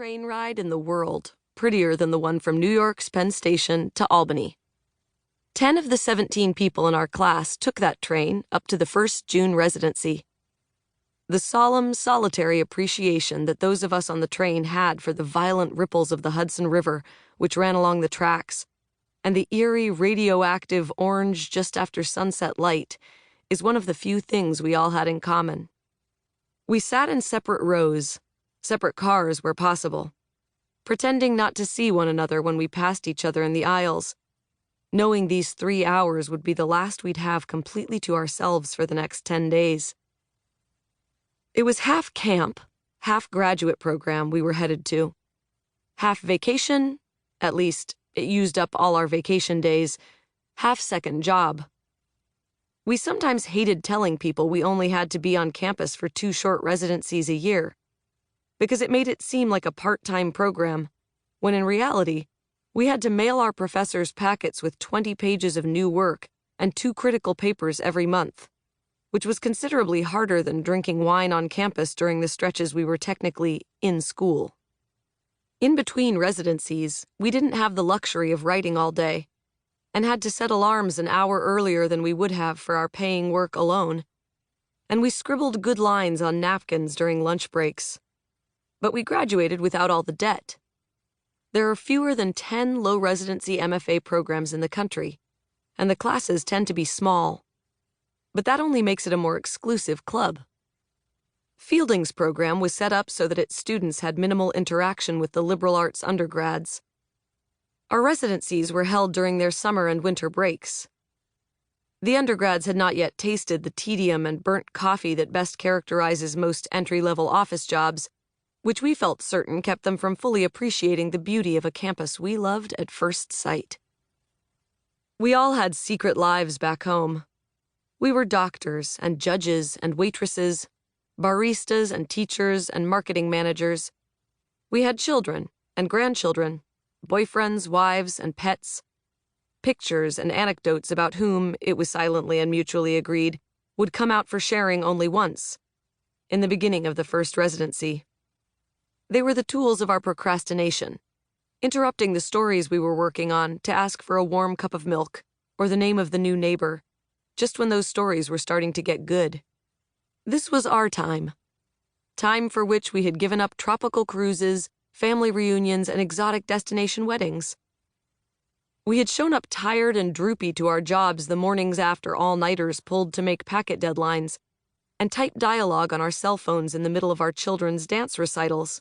train ride in the world, prettier than the one from New York's Penn Station to Albany. 10 of the 17 people in our class took that train up to the first June residency. The solemn, solitary appreciation that those of us on the train had for the violent ripples of the Hudson River, which ran along the tracks, and the eerie, radioactive orange just after sunset light, is one of the few things we all had in common. We sat in separate rows, separate cars where possible, pretending not to see one another when we passed each other in the aisles, knowing these 3 hours would be the last we'd have completely to ourselves for the next 10 days. It was half camp, half graduate program we were headed to. Half vacation, at least it used up all our vacation days, half second job. We sometimes hated telling people we only had to be on campus for 2 short residencies a year, because it made it seem like a part-time program, when in reality, we had to mail our professors packets with 20 pages of new work and 2 critical papers every month, which was considerably harder than drinking wine on campus during the stretches we were technically in school. In between residencies, we didn't have the luxury of writing all day, and had to set alarms an hour earlier than we would have for our paying work alone, and we scribbled good lines on napkins during lunch breaks. But we graduated without all the debt. There are fewer than 10 low-residency MFA programs in the country, and the classes tend to be small. But that only makes it a more exclusive club. Fielding's program was set up so that its students had minimal interaction with the liberal arts undergrads. Our residencies were held during their summer and winter breaks. The undergrads had not yet tasted the tedium and burnt coffee that best characterizes most entry-level office jobs, which we felt certain kept them from fully appreciating the beauty of a campus we loved at first sight. We all had secret lives back home. We were doctors and judges and waitresses, baristas and teachers and marketing managers. We had children and grandchildren, boyfriends, wives, and pets, pictures and anecdotes about whom, it was silently and mutually agreed, would come out for sharing only once, in the beginning of the first residency. They were the tools of our procrastination, interrupting the stories we were working on to ask for a warm cup of milk or the name of the new neighbor, just when those stories were starting to get good. This was our time for which we had given up tropical cruises, family reunions, and exotic destination weddings. We had shown up tired and droopy to our jobs the mornings after all-nighters pulled to make packet deadlines, and typed dialogue on our cell phones in the middle of our children's dance recitals.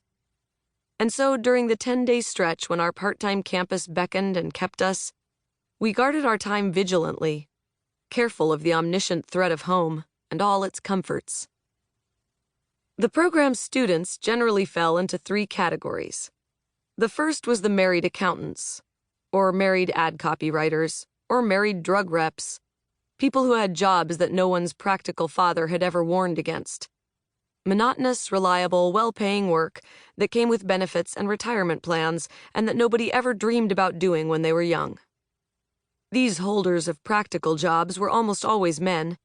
And so, during the 10-day stretch when our part-time campus beckoned and kept us, we guarded our time vigilantly, careful of the omniscient threat of home and all its comforts. The program's students generally fell into 3 categories. The first was the married accountants, or married ad copywriters, or married drug reps, people who had jobs that no one's practical father had ever warned against. Monotonous, reliable, well-paying work that came with benefits and retirement plans and that nobody ever dreamed about doing when they were young. These holders of practical jobs were almost always men,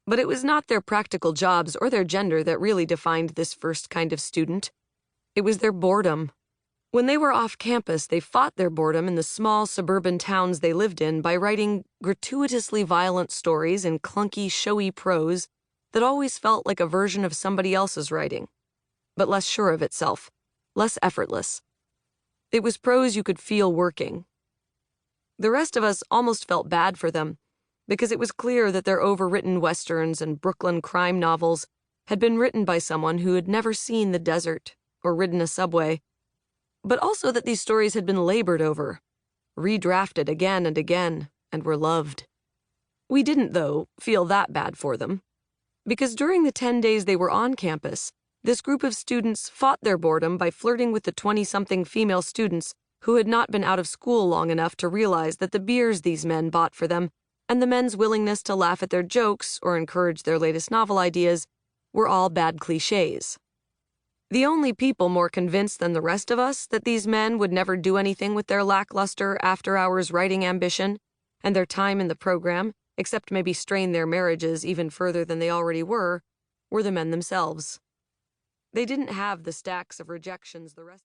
but it was not their practical jobs or their gender that really defined this first kind of student. It was their boredom. When they were off campus, they fought their boredom in the small suburban towns they lived in by writing gratuitously violent stories in clunky, showy prose that always felt like a version of somebody else's writing, but less sure of itself, less effortless. It was prose you could feel working. The rest of us almost felt bad for them, because it was clear that their overwritten westerns and Brooklyn crime novels had been written by someone who had never seen the desert or ridden a subway, but also that these stories had been labored over, redrafted again and again, and were loved. We didn't, though, feel that bad for them, because during the 10 days they were on campus, this group of students fought their boredom by flirting with the 20-something female students who had not been out of school long enough to realize that the beers these men bought for them and the men's willingness to laugh at their jokes or encourage their latest novel ideas were all bad clichés. The only people more convinced than the rest of us that these men would never do anything with their lackluster after-hours writing ambition and their time in the program, except maybe strain their marriages even further than they already were the men themselves. They didn't have the stacks of rejections the rest